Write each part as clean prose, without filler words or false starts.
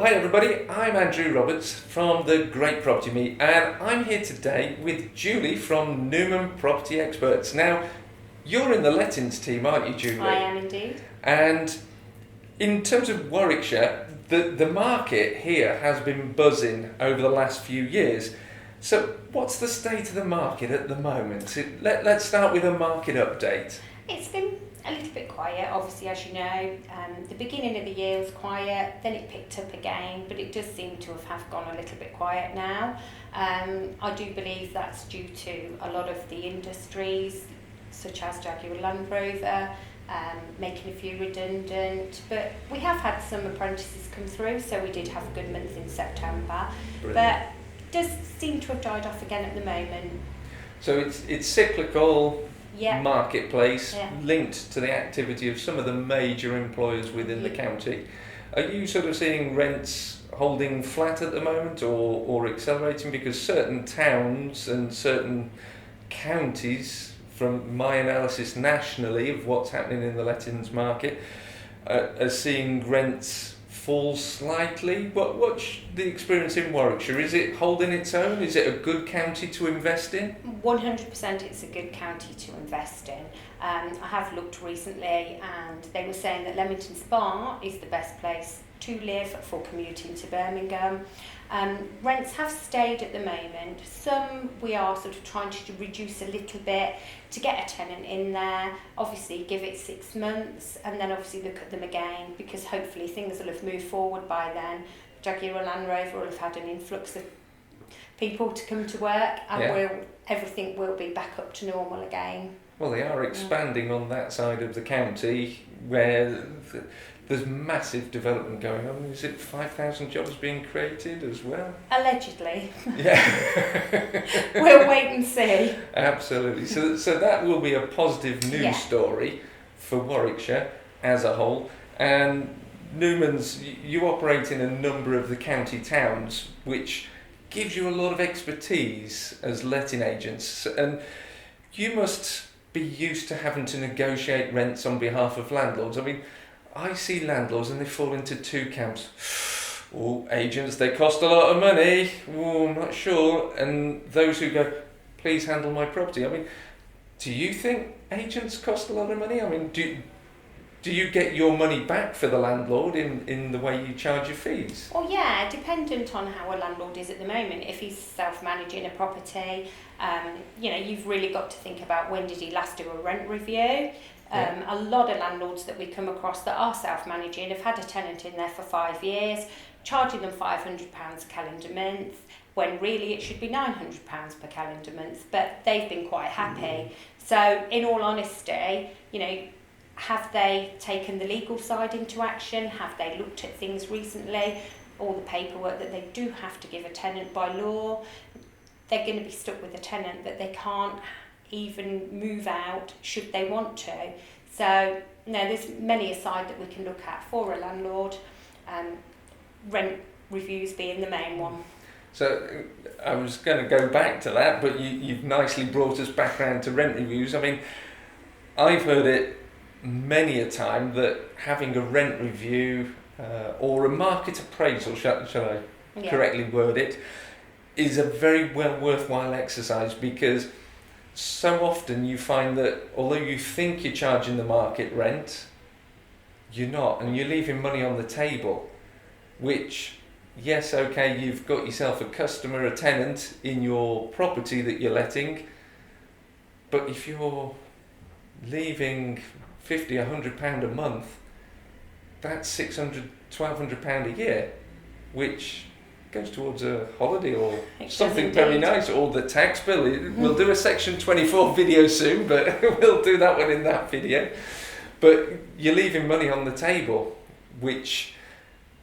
Hi everybody, I'm Andrew Roberts from the Great Property Meet, and I'm here today with Julie from Newman Property Experts. Now, you're in the lettings team, aren't you, Julie? I am indeed. And in terms of Warwickshire, the market here has been buzzing over the last few years. So what's the state of the market at the moment? Let's start with a market update. It's been a little bit quiet, obviously, as you know. The beginning of the year was quiet, then it picked up again, but it does seem to have gone a little bit quiet now. I do believe that's due to a lot of the industries, such as Jaguar Land Rover, making a few redundant, but we have had some apprentices come through, so we did have a good month in September. Brilliant. But it does seem to have died off again at the moment. So it's cyclical. Yeah. Marketplace, Yeah. linked to the activity of some of the major employers within the county. Are you sort of seeing rents holding flat at the moment or accelerating? Because certain towns and certain counties, from my analysis nationally of what's happening in the lettings market, are seeing rents fall slightly. What's the experience in Warwickshire? Is it holding its own? Is it a good county to invest in? 100% it's a good county to invest in. I have looked recently and they were saying that Leamington Spa is the best place to live for commuting to Birmingham. Rents have stayed at the moment. Some we are sort of trying to reduce a little bit to get a tenant in there, obviously give it 6 months and then obviously look at them again, because hopefully things will have moved forward by then. Jaguar Land Rover will have had an influx of people to come to work and everything will be back up to normal again. Well, they are expanding on that side of the county where there's massive development going on. Is it 5,000 jobs being created as well? Allegedly. Yeah. We'll wait and see. Absolutely. So that will be a positive news story for Warwickshire as a whole. And Newman's, you operate in a number of the county towns, which gives you a lot of expertise as letting agents. And you must be used to having to negotiate rents on behalf of landlords. I mean, I see landlords and they fall into two camps. Oh, agents, they cost a lot of money. Oh, I'm not sure. And those who go, please handle my property. I mean, do you think agents cost a lot of money? I mean, do you get your money back for the landlord in the way you charge your fees? Well, yeah, dependent on how a landlord is at the moment. If he's self-managing a property, you've really got to think about when did he last do a rent review. A lot of landlords that we come across that are self-managing have had a tenant in there for 5 years, charging them £500 a calendar month, when really it should be £900 per calendar month, but they've been quite happy. So in all honesty, have they taken the legal side into action? Have they looked at things recently? All the paperwork that they do have to give a tenant by law, they're going to be stuck with a tenant that they can't even move out should they want to. So there's many a side that we can look at for a landlord, rent reviews being the main one. So I was going to go back to that, but you've nicely brought us back around to rent reviews. I mean, I've heard it many a time that having a rent review or a market appraisal, shall I correctly word it, is a very worthwhile exercise, because so often you find that although you think you're charging the market rent, you're not, and you're leaving money on the table, which, yes, okay, you've got yourself a customer, a tenant in your property that you're letting, but if you're leaving £50, £100 a month, that's £600, £1,200 a year, which goes towards a holiday or something very nice, or the tax bill. We'll do a section 24 video soon, but we'll do that one in that video. But you're leaving money on the table, which,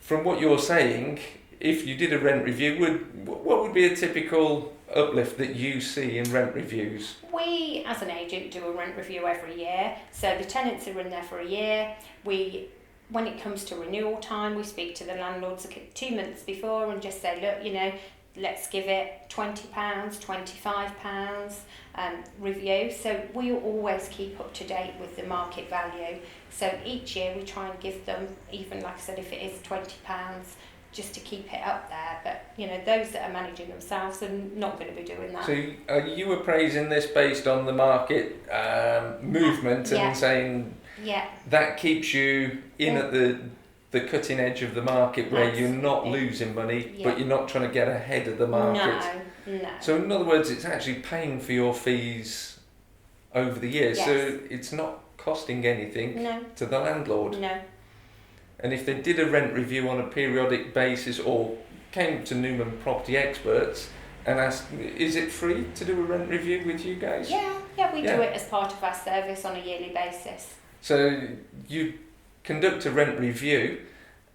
from what you're saying, if you did a rent review, what would be a typical uplift that you see in rent reviews? We, as an agent, do a rent review every year. So the tenants are in there for a year. When it comes to renewal time, we speak to the landlords 2 months before and just say, look, let's give it £20, £25 review. So we always keep up to date with the market value. So each year we try and give them, even like I said, if it is £20, just to keep it up there. But you know, those that are managing themselves are not going to be doing that. So are you appraising this based on the market movement Yeah. and saying Yeah, that keeps you in at the cutting edge of the market where you're not Absolutely. losing money, Yeah. but you're not trying to get ahead of the market? no. So in other words, it's actually paying for your fees over the years. Yes. So it's not costing anything No, to the landlord. no. And if they did a rent review on a periodic basis or came to Newman Property Experts and asked, is it free to do a rent review with you guys? Yeah, we Yeah. do it as part of our service on a yearly basis. So you conduct a rent review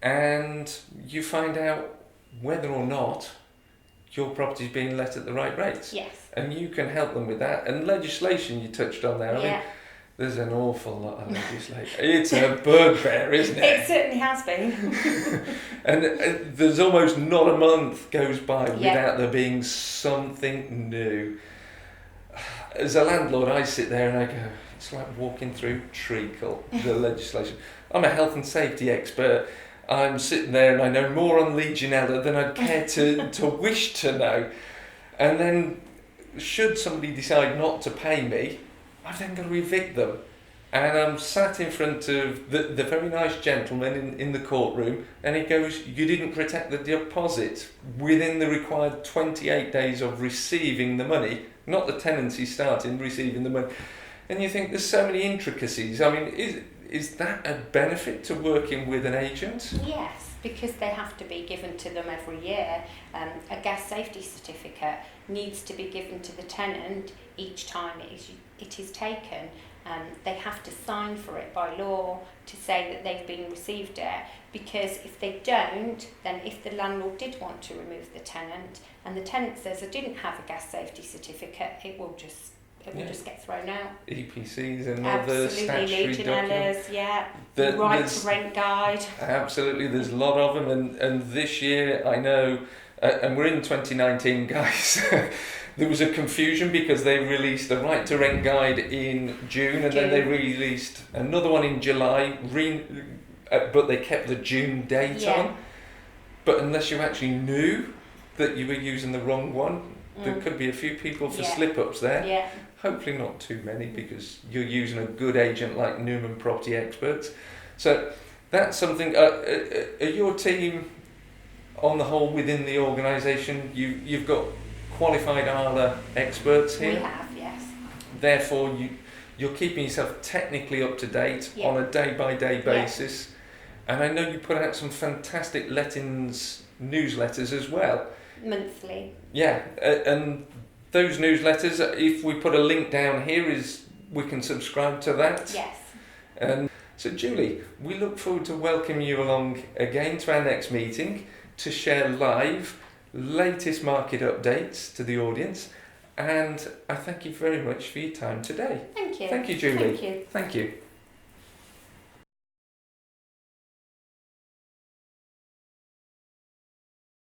and you find out whether or not your property is being let at the right rates. Yes. And you can help them with that. And legislation you touched on there. I mean, Yeah, there's an awful lot of legislation. It's a bugbear, isn't it it? certainly has been. And there's almost not a month goes by Yeah. without there being something new. As a landlord, I sit there and I go, it's like walking through treacle, the legislation. I'm a health and safety expert. I'm sitting there and I know more on Legionella than I'd care to wish to know. And then, should somebody decide not to pay me, I've then got to evict them. And I'm sat in front of the very nice gentleman in the courtroom, and he goes, you didn't protect the deposit within the required 28 days of receiving the money, not the tenancy starting, receiving the money. And you think there's so many intricacies. I mean, is that a benefit to working with an agent? Yes, because they have to be given to them every year. A gas safety certificate needs to be given to the tenant each time it is taken. They have to sign for it by law to say that they've been received it, because if they don't, then if the landlord did want to remove the tenant and the tenant says, I didn't have a gas safety certificate, it will just get thrown out. EPCs and other Absolutely, statutory documents. Legionellas, yeah. The- Right there's- to rent guide. Absolutely, there's a lot of them, and this year I know, and we're in 2019, guys. There was a confusion because they released a right to rent guide in June, and then they released another one in July. But they kept the June date Yeah. on. But unless you actually knew that you were using the wrong one, there could be a few people for Yeah. slip-ups there. Yeah. Hopefully not too many, because you're using a good agent like Newman Property Experts. So that's something. Are your team, on the whole, within the organisation, you've got qualified ALA experts here? We have, yes. Therefore, you're keeping yourself technically up to date Yeah. on a day-by-day Yeah. basis. And I know you put out some fantastic lettings newsletters as well. Monthly. Yeah, and those newsletters, if we put a link down here, we can subscribe to that. Yes. And so, Julie, we look forward to welcoming you along again to our next meeting to share live latest market updates to the audience. And I thank you very much for your time today. Thank you. Thank you, Julie. Thank you. Thank you.